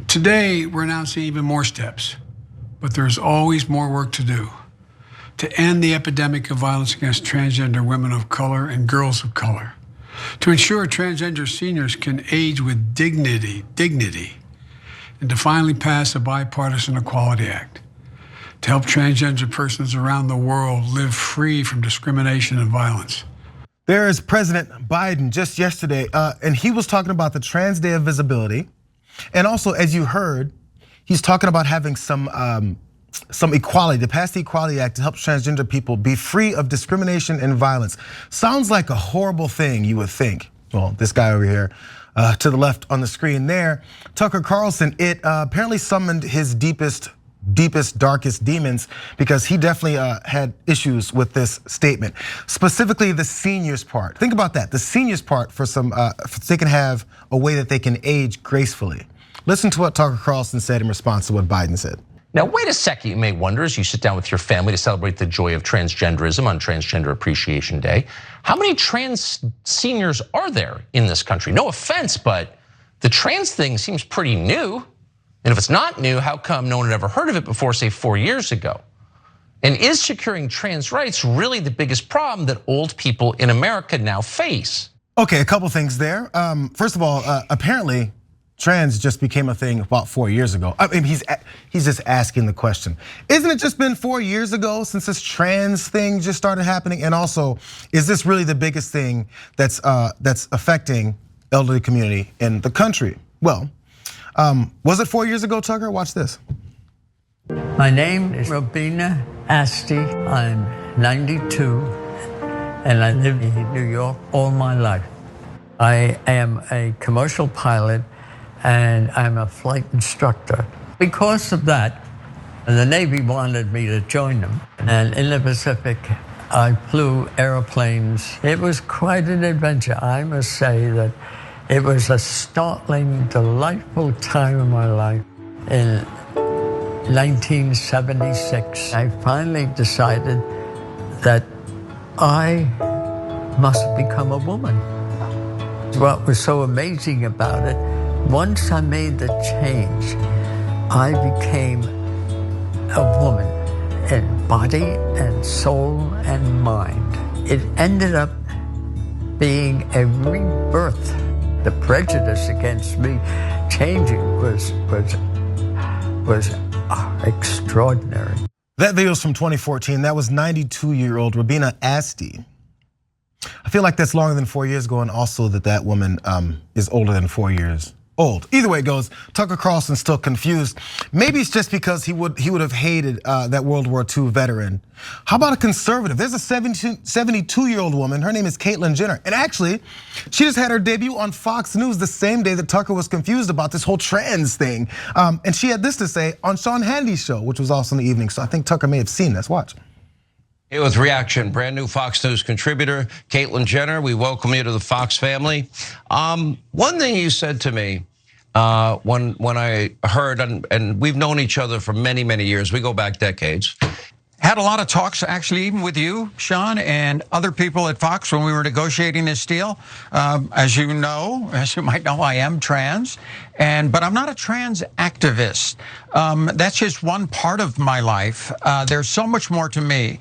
Today, we're announcing even more steps, but there's always more work to do to end the epidemic of violence against transgender women of color and girls of color, to ensure transgender seniors can age with dignity, and to finally pass a bipartisan Equality Act to help transgender persons around the world live free from discrimination and violence. There is President Biden just yesterday, and he was talking about the Trans Day of Visibility. And also, as you heard, he's talking about having some equality, to pass the Equality Act to help transgender people be free of discrimination and violence. Sounds like a horrible thing, you would think. Well, this guy over here to the left on the screen there, Tucker Carlson, it apparently summoned his deepest, darkest demons, because he definitely had issues with this statement. Specifically the seniors part. Think about that, the seniors part for so they can have a way that they can age gracefully. Listen to what Tucker Carlson said in response to what Biden said. Now, wait a second, you may wonder, as you sit down with your family to celebrate the joy of transgenderism on Transgender Appreciation Day, how many trans seniors are there in this country? No offense, but the trans thing seems pretty new. And if it's not new, how come no one had ever heard of it before, say 4 years ago? And is securing trans rights really the biggest problem that old people in America now face? Okay, a couple things there. First of all, apparently, trans just became a thing about 4 years ago. I mean, he's just asking the question. Isn't it just been 4 years ago since this trans thing just started happening? And also, is this really the biggest thing that's affecting elderly community in the country? Well, was it 4 years ago, Tucker? Watch this. My name is Robina Asti. I'm 92, and I lived in New York all my life. I am a commercial pilot, and I'm a flight instructor. Because of that, the Navy wanted me to join them. And in the Pacific, I flew airplanes. It was quite an adventure. I must say that it was a startling, delightful time of my life. In 1976, I finally decided that I must become a woman. What was so amazing about it, once I made the change, I became a woman in body and soul and mind. It ended up being a rebirth. The prejudice against me changing was extraordinary. That video is from 2014. That was 92-year-old Robina Asti. I feel like that's longer than 4 years ago, and also that woman is older than 4 years old. Either way it goes, Tucker Carlson's still confused. Maybe it's just because he would have hated that World War II veteran. How about a conservative? There's a 72-year-old woman, her name is Caitlyn Jenner. And actually, she just had her debut on Fox News the same day that Tucker was confused about this whole trans thing. And she had this to say on Sean Hannity's show, which was also in the evening. So I think Tucker may have seen this, watch. Hey, with reaction, brand new Fox News contributor, Caitlyn Jenner. We welcome you to the Fox family. One thing you said to me when I heard, and we've known each other for many, many years. We go back decades. Had a lot of talks, actually, even with you, Sean, and other people at Fox when we were negotiating this deal. As you might know, I am trans, but I'm not a trans activist. That's just one part of my life. There's so much more to me.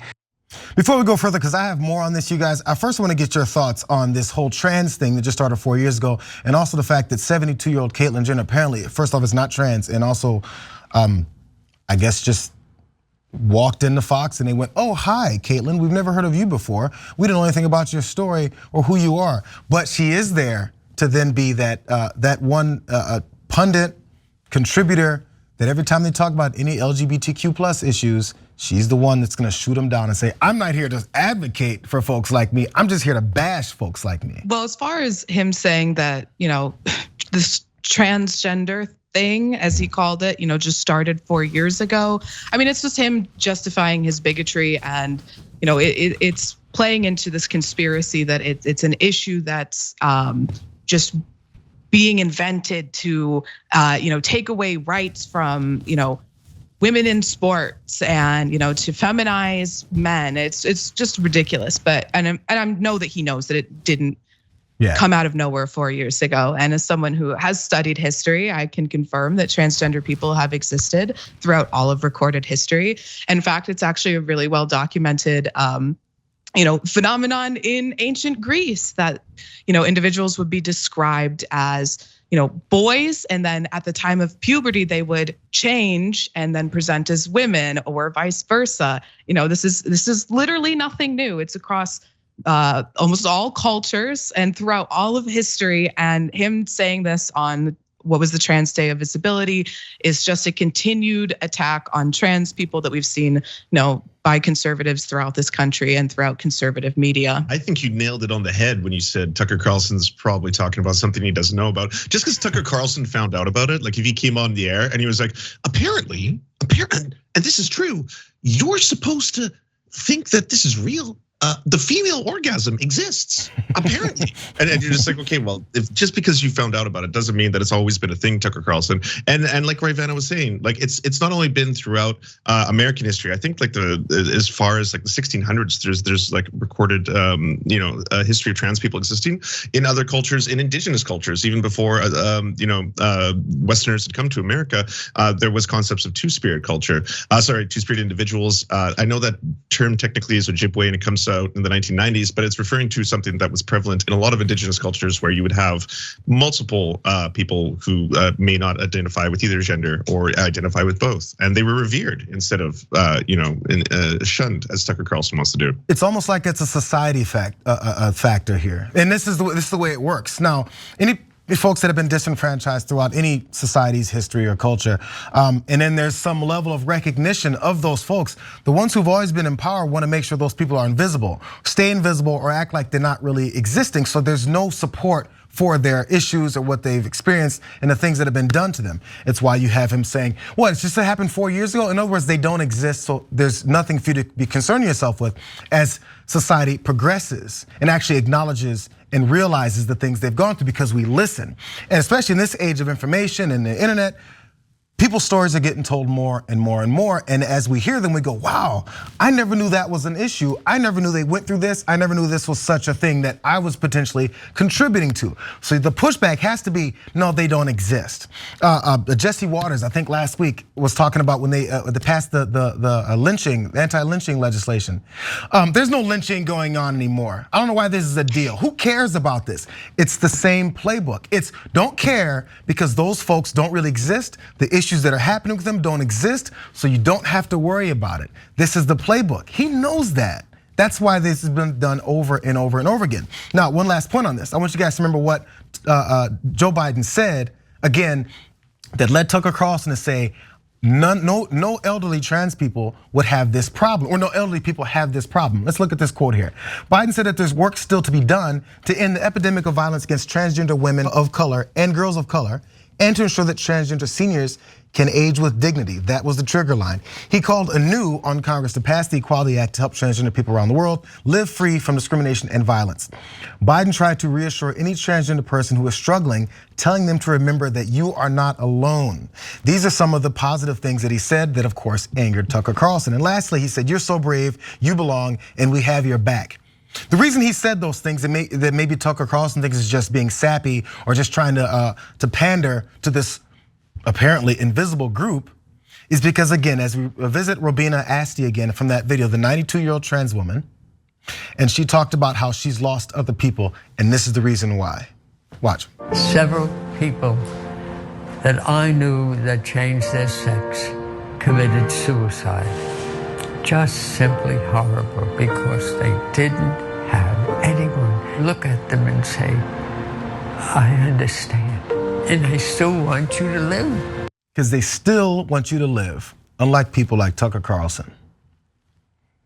Before we go further, because I have more on this, you guys, I first want to get your thoughts on this whole trans thing that just started 4 years ago, and also the fact that 72-year-old Caitlyn Jenner apparently, first off, is not trans, and also, I guess just walked into Fox and they went, oh, hi, Caitlyn, we've never heard of you before. We don't know anything about your story or who you are. But she is there to then be that one pundit, contributor, that every time they talk about any LGBTQ plus issues, she's the one that's gonna shoot them down and say, I'm not here to advocate for folks like me, I'm just here to bash folks like me. Well, as far as him saying that, this transgender thing, as he called it, just started 4 years ago. I mean, it's just him justifying his bigotry, and it's playing into this conspiracy that it's an issue that's just being invented to take away rights from women in sports and to feminize men. It's just ridiculous. But and I know that he knows that it didn't come out of nowhere 4 years ago. And as someone who has studied history, I can confirm that transgender people have existed throughout all of recorded history. In fact, it's actually a really well documented phenomenon in ancient Greece that, individuals would be described as, boys, and then at the time of puberty, they would change and then present as women, or vice versa. This is literally nothing new. It's across almost all cultures and throughout all of history. And him saying this on what was the Trans Day of Visibility is just a continued attack on trans people that we've seen, by conservatives throughout this country and throughout conservative media. I think you nailed it on the head when you said Tucker Carlson's probably talking about something he doesn't know about. Just because Tucker Carlson found out about it, like if he came on the air and he was like, apparently, and this is true, you're supposed to think that this is real. The female orgasm exists, apparently. And you're just like, okay, well, if just because you found out about it doesn't mean that it's always been a thing, Tucker Carlson. And like Raivana was saying, like it's not only been throughout American history. I think like as far as like the 1600s, there's like recorded a history of trans people existing in other cultures, in indigenous cultures, even before Westerners had come to America. There was concepts of two-spirit culture. Two-spirit individuals. I know that term technically is Ojibwe, and it comes out in the 1990s, but it's referring to something that was prevalent in a lot of indigenous cultures where you would have multiple people who may not identify with either gender or identify with both, and they were revered instead of shunned, as Tucker Carlson wants to do. It's almost like it's a society factor here, and this is the way it works. Now, any folks that have been disenfranchised throughout any society's history or culture, and then there's some level of recognition of those folks. The ones who've always been in power want to make sure those people are invisible, stay invisible, or act like they're not really existing, so there's no support for their issues or what they've experienced and the things that have been done to them. It's why you have him saying, what, it's just that happened 4 years ago? In other words, they don't exist, so there's nothing for you to be concerning yourself with as society progresses and actually acknowledges and realizes the things they've gone through, because we listen. And especially in this age of information and the internet, people's stories are getting told more and more and more. And as we hear them, we go, wow, I never knew that was an issue. I never knew they went through this. I never knew this was such a thing that I was potentially contributing to. So the pushback has to be, no, they don't exist. Jesse Waters, I think last week, was talking about when they passed the lynching, anti-lynching legislation. There's no lynching going on anymore. I don't know why this is a deal. Who cares about this? It's the same playbook. It's don't care because those folks don't really exist. The issues that are happening with them don't exist, so you don't have to worry about it. This is the playbook. He knows that. That's why this has been done over and over and over again. Now, one last point on this. I want you guys to remember what Joe Biden said, again, that led Tucker Carlson to say, no elderly trans people would have this problem, or no elderly people have this problem. Let's look at this quote here. Biden said that there's work still to be done to end the epidemic of violence against transgender women of color and girls of color, and to ensure that transgender seniors can age with dignity. That was the trigger line. He called anew on Congress to pass the Equality Act to help transgender people around the world live free from discrimination and violence. Biden tried to reassure any transgender person who is struggling, telling them to remember that you are not alone. These are some of the positive things that he said that, of course, angered Tucker Carlson. And lastly, he said, you're so brave, you belong, and we have your back. The reason he said those things that maybe Tucker Carlson thinks is just being sappy or just trying to pander to this apparently invisible group is because, again, as we visit Robina Asti again from that video, the 92-year-old trans woman, and she talked about how she's lost other people, and this is the reason why. Watch. Several people that I knew that changed their sex committed suicide. Just simply horrible because they didn't have anyone look at them and say, I understand. And they still want you to live. Because they still want you to live, unlike people like Tucker Carlson.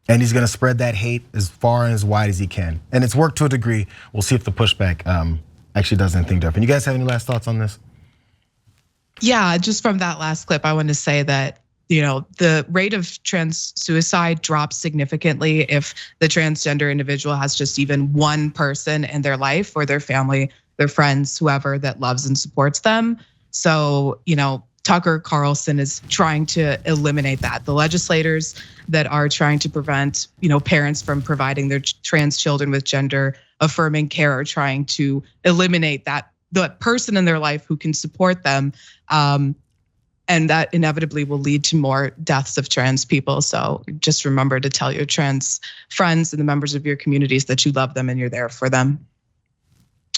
And he's gonna spread that hate as far and as wide as he can. And it's worked to a degree. We'll see if the pushback actually does anything different. You guys have any last thoughts on this? Yeah, just from that last clip, I want to say that the rate of trans suicide drops significantly if the transgender individual has just even one person in their life or their family, their friends, whoever that loves and supports them. So, Tucker Carlson is trying to eliminate that. The legislators that are trying to prevent, parents from providing their trans children with gender affirming care or trying to eliminate the person in their life who can support them. And that inevitably will lead to more deaths of trans people. So just remember to tell your trans friends and the members of your communities that you love them and you're there for them.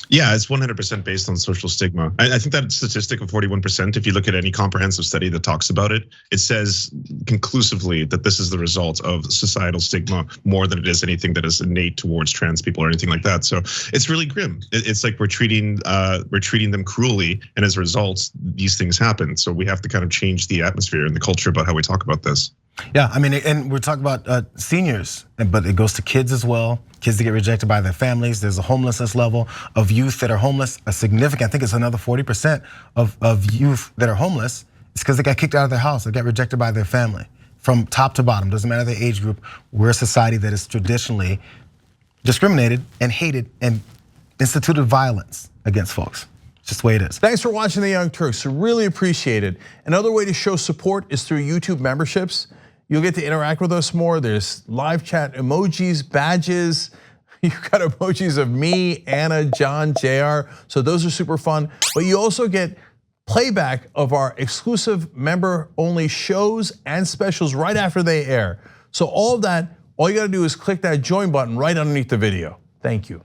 Yeah, it's 100% based on social stigma. I think that statistic of 41%, if you look at any comprehensive study that talks about it, it says conclusively that this is the result of societal stigma more than it is anything that is innate towards trans people or anything like that. So it's really grim. It's like we're treating them cruelly, and as a result, these things happen. So we have to kind of change the atmosphere and the culture about how we talk about this. Yeah, I mean, and we're talking about seniors, but it goes to kids as well. Kids that get rejected by their families. There's a homelessness level of youth that are homeless, a significant, I think it's another 40% of youth that are homeless. It's because they got kicked out of their house, they got rejected by their family. From top to bottom, doesn't matter their age group. We're a society that is traditionally discriminated and hated and instituted violence against folks. It's just the way it is. Thanks for watching The Young Turks, really appreciate it. Another way to show support is through YouTube memberships. You'll get to interact with us more. There's live chat emojis, badges. You've got emojis of me, Anna, John, JR. So those are super fun. But you also get playback of our exclusive member-only shows and specials right after they air. So all of that, all you gotta do is click that join button right underneath the video. Thank you.